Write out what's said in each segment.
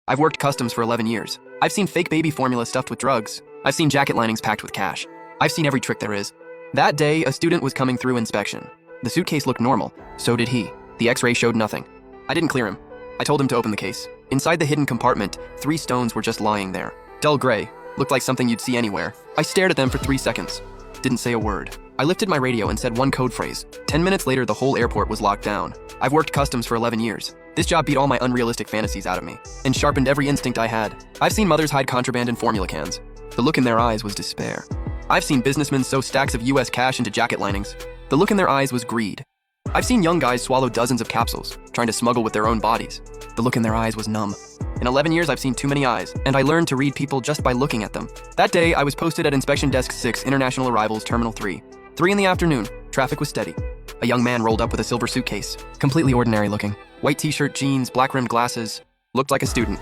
I've worked customs for 11 years. I've seen fake baby formula stuffed with drugs. I've seen jacket linings packed with cash. I've seen every trick there is. That day, a student was coming through inspection. The suitcase looked normal. So did he. The x-ray showed nothing. I didn't clear him. I told him to open the case. Inside the hidden compartment, 3 stones were just lying there. Dull gray. Looked like something you'd see anywhere. I stared at them for 3 seconds. Didn't say a word. I lifted my radio and said one code phrase. 10 minutes later, the whole airport was locked down. I've worked customs for 11 years. This job beat all my unrealistic fantasies out of me and sharpened every instinct I had. I've seen mothers hide contraband in formula cans. The look in their eyes was despair. I've seen businessmen sew stacks of US cash into jacket linings. The look in their eyes was greed. I've seen young guys swallow dozens of capsules, trying to smuggle with their own bodies. The look in their eyes was numb. In 11 years, I've seen too many eyes, and I learned to read people just by looking at them. That day, I was posted at Inspection Desk 6, International Arrivals, Terminal 3. 3 in the afternoon, traffic was steady. A young man rolled up with a silver suitcase, completely ordinary looking. White t-shirt, jeans, black-rimmed glasses, looked like a student.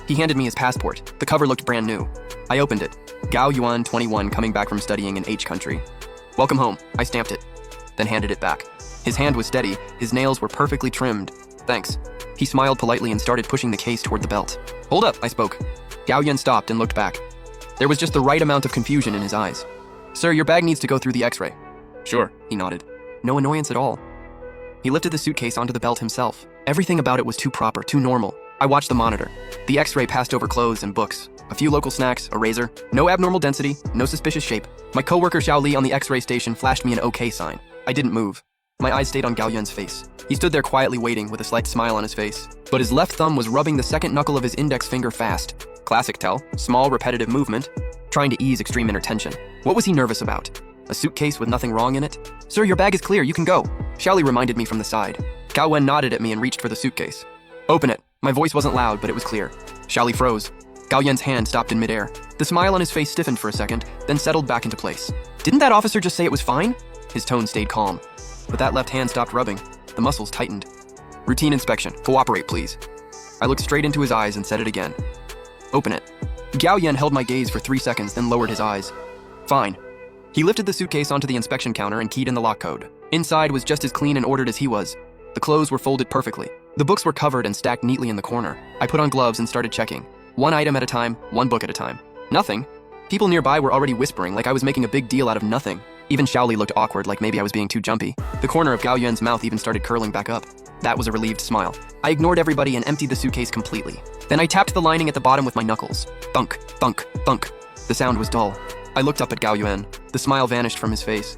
He handed me his passport. The cover looked brand new. I opened it. Gao Yuan, 21, coming back from studying in H country. Welcome home. I stamped it, then handed it back. His hand was steady. His nails were perfectly trimmed. Thanks. He smiled politely and started pushing the case toward the belt. Hold up, I spoke. Gao Yuan stopped and looked back. There was just the right amount of confusion in his eyes. Sir, your bag needs to go through the x-ray. Sure, he nodded. No annoyance at all. He lifted the suitcase onto the belt himself. Everything about it was too proper, too normal. I watched the monitor. The x-ray passed over clothes and books. A few local snacks, a razor. No abnormal density, no suspicious shape. My coworker Xiao Li on the x-ray station flashed me an OK sign. I didn't move. My eyes stayed on Gao Yuan's face. He stood there quietly waiting with a slight smile on his face. But his left thumb was rubbing the second knuckle of his index finger fast. Classic tell, small repetitive movement, trying to ease extreme inner tension. What was he nervous about? A suitcase with nothing wrong in it? Sir, your bag is clear, you can go. Xiao Li reminded me from the side. Gao Wen nodded at me and reached for the suitcase. Open it. My voice wasn't loud, but it was clear. Xiao Li froze. Gao Yuan's hand stopped in midair. The smile on his face stiffened for a second, then settled back into place. Didn't that officer just say it was fine? His tone stayed calm. But that left hand stopped rubbing. The muscles tightened. Routine inspection. Cooperate, please. I looked straight into his eyes and said it again. Open it. Gao Yuan held my gaze for 3 seconds, then lowered his eyes. Fine. He lifted the suitcase onto the inspection counter and keyed in the lock code. Inside was just as clean and ordered as he was. The clothes were folded perfectly. The books were covered and stacked neatly in the corner. I put on gloves and started checking. 1 item at a time, 1 book at a time. Nothing. People nearby were already whispering like I was making a big deal out of nothing. Even Xiao Li looked awkward, like maybe I was being too jumpy. The corner of Gao Yuan's mouth even started curling back up. That was a relieved smile. I ignored everybody and emptied the suitcase completely. Then I tapped the lining at the bottom with my knuckles. Thunk, thunk, thunk. The sound was dull. I looked up at Gao Yuan. The smile vanished from his face.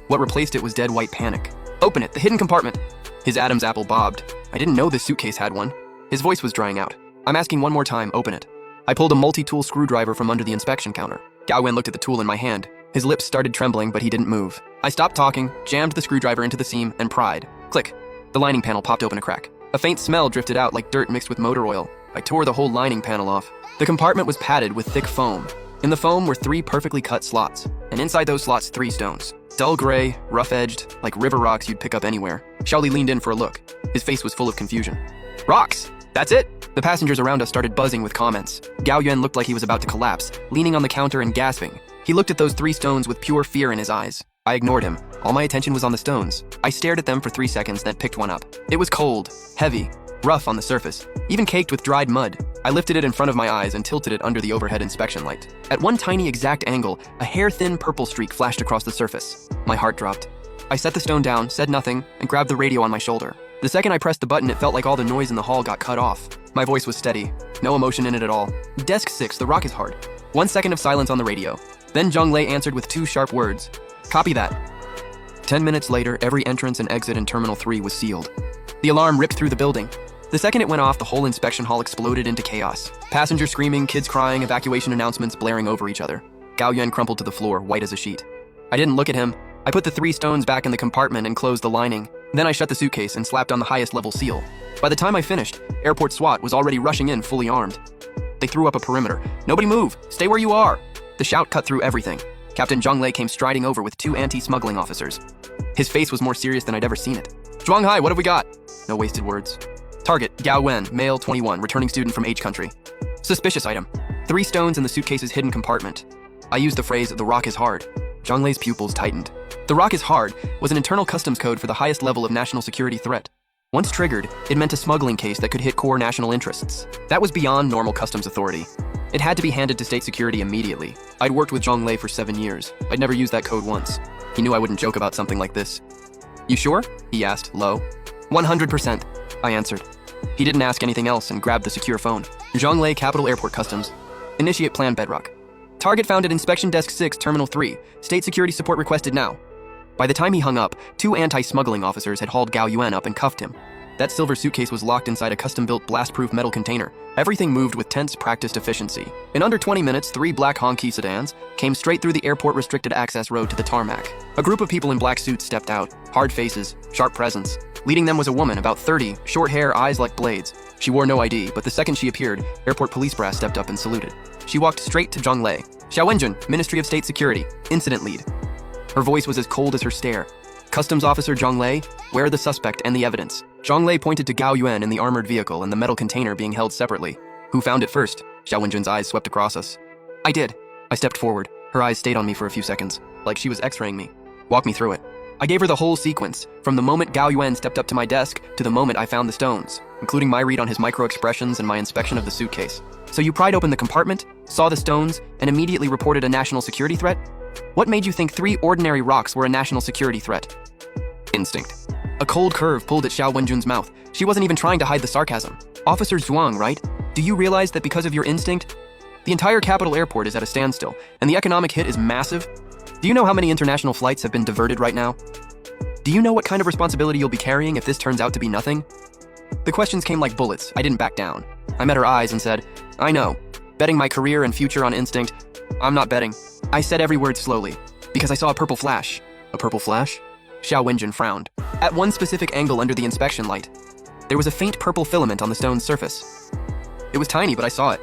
What replaced it was dead white panic. Open it, the hidden compartment. His Adam's apple bobbed. I didn't know this suitcase had one. His voice was drying out. I'm asking one more time, open it. I pulled a multi-tool screwdriver from under the inspection counter. Gao Yuan looked at the tool in my hand. His lips started trembling, but he didn't move. I stopped talking, jammed the screwdriver into the seam, and pried. Click. The lining panel popped open a crack. A faint smell drifted out like dirt mixed with motor oil. I tore the whole lining panel off. The compartment was padded with thick foam. In the foam were 3 perfectly cut slots, and inside those slots 3 stones. Dull gray, rough-edged, like river rocks you'd pick up anywhere. Xiao Li leaned in for a look. His face was full of confusion. Rocks! That's it! The passengers around us started buzzing with comments. Gao Yuan looked like he was about to collapse, leaning on the counter and gasping. He looked at those 3 stones with pure fear in his eyes. I ignored him. All my attention was on the stones. I stared at them for 3 seconds, then picked one up. It was cold, heavy, rough on the surface, even caked with dried mud. I lifted it in front of my eyes and tilted it under the overhead inspection light. At one tiny exact angle, a hair-thin purple streak flashed across the surface. My heart dropped. I set the stone down, said nothing, and grabbed the radio on my shoulder. The second I pressed the button, it felt like all the noise in the hall got cut off. My voice was steady. No emotion in it at all. Desk 6, the rock is hard. 1 second of silence on the radio. Then Zhang Lei answered with 2 sharp words. Copy that. 10 minutes later, every entrance and exit in Terminal 3 was sealed. The alarm ripped through the building. The second it went off, the whole inspection hall exploded into chaos. Passengers screaming, kids crying, evacuation announcements blaring over each other. Gao Yuan crumpled to the floor, white as a sheet. I didn't look at him. I put the 3 stones back in the compartment and closed the lining. Then I shut the suitcase and slapped on the highest level seal. By the time I finished, airport SWAT was already rushing in fully armed. They threw up a perimeter. Nobody move! Stay where you are! The shout cut through everything. Captain Zhang Lei came striding over with 2 anti-smuggling officers. His face was more serious than I'd ever seen it. Zhuang Hai, what have we got? No wasted words. Target, Gao Wen, male 21, returning student from H country. Suspicious item. 3 stones in the suitcase's hidden compartment. I used the phrase, the rock is hard. Zhang Lei's pupils tightened. The rock is hard was an internal customs code for the highest level of national security threat. Once triggered, it meant a smuggling case that could hit core national interests. That was beyond normal customs authority. It had to be handed to state security immediately. I'd worked with Zhonglei for 7 years. I'd never used that code once. He knew I wouldn't joke about something like this. "You sure?" he asked, low. 100%, I answered. He didn't ask anything else and grabbed the secure phone. Zhonglei Capital Airport Customs. Initiate plan Bedrock. Target found at Inspection Desk 6, Terminal 3. State security support requested now. By the time he hung up, 2 anti-smuggling officers had hauled Gao Yuan up and cuffed him. That silver suitcase was locked inside a custom-built blast-proof metal container. Everything moved with tense, practiced efficiency. In under 20 minutes, 3 black Hongqi sedans came straight through the airport restricted access road to the tarmac. A group of people in black suits stepped out, hard faces, sharp presence. Leading them was a woman, about 30, short hair, eyes like blades. She wore no ID, but the second she appeared, airport police brass stepped up and saluted. She walked straight to Zhonglei. "Xiao Wenjun, Ministry of State Security, Incident Lead." Her voice was as cold as her stare. "Customs Officer Zhonglei, where are the suspect and the evidence?" Zhonglei pointed to Gao Yuan in the armored vehicle and the metal container being held separately. "Who found it first?" Xiao Wenjun's eyes swept across us. "I did." I stepped forward. Her eyes stayed on me for a few seconds, like she was x-raying me. "Walk me through it." I gave her the whole sequence, from the moment Gao Yuan stepped up to my desk to the moment I found the stones, including my read on his micro-expressions and my inspection of the suitcase. "So you pried open the compartment, saw the stones, and immediately reported a national security threat? What made you think 3 ordinary rocks were a national security threat?" Instinct. A cold curve pulled at Xiao Wenjun's mouth. She wasn't even trying to hide the sarcasm. "Officer Zhuang, right? Do you realize that because of your instinct, the entire capital airport is at a standstill, and the economic hit is massive? Do you know how many international flights have been diverted right now? Do you know what kind of responsibility you'll be carrying if this turns out to be nothing?" The questions came like bullets. I didn't back down. I met her eyes and said, "I know. Betting my career and future on instinct, I'm not betting." I said every word slowly, because I saw a purple flash. "A purple flash?" Xiao Wenjun frowned. "At one specific angle under the inspection light, there was a faint purple filament on the stone's surface. It was tiny, but I saw it.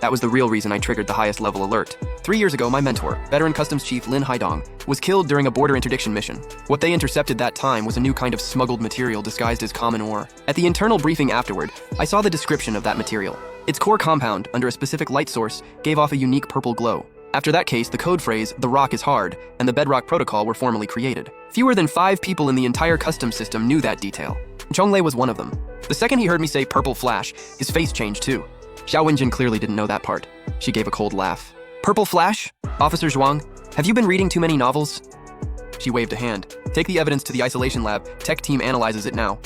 That was the real reason I triggered the highest level alert. 3 years ago, my mentor, veteran Customs Chief Lin Haidong, was killed during a border interdiction mission. What they intercepted that time was a new kind of smuggled material disguised as common ore. At the internal briefing afterward, I saw the description of that material. Its core compound, under a specific light source, gave off a unique purple glow. After that case, the code phrase, 'the rock is hard,' and the bedrock protocol were formally created. Fewer than 5 people in the entire customs system knew that detail. Zhonglei was one of them. The second he heard me say purple flash, his face changed too. Xiao Wenjun clearly didn't know that part. She gave a cold laugh. "Purple flash? Officer Zhuang, have you been reading too many novels?" She waved a hand. "Take the evidence to the isolation lab. Tech team analyzes it now.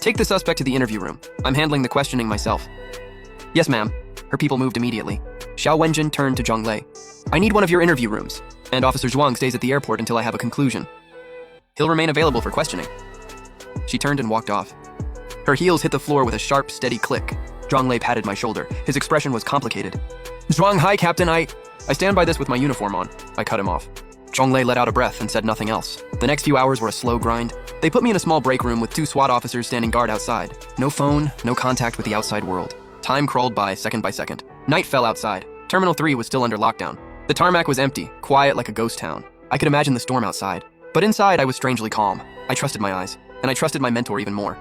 Take the suspect to the interview room. I'm handling the questioning myself." "Yes, ma'am." Her people moved immediately. Xiao Wenjun turned to Zhonglei. "I need one of your interview rooms, and Officer Zhuang stays at the airport until I have a conclusion. He'll remain available for questioning." She turned and walked off. Her heels hit the floor with a sharp, steady click. Zhonglei patted my shoulder. His expression was complicated. "Zhuang, hi, Captain, I stand by this with my uniform on." I cut him off. Zhonglei let out a breath and said nothing else. The next few hours were a slow grind. They put me in a small break room with 2 SWAT officers standing guard outside. No phone, no contact with the outside world. Time crawled by second. Night fell outside. Terminal 3 was still under lockdown. The tarmac was empty, quiet like a ghost town. I could imagine the storm outside. But inside, I was strangely calm. I trusted my eyes, and I trusted my mentor even more.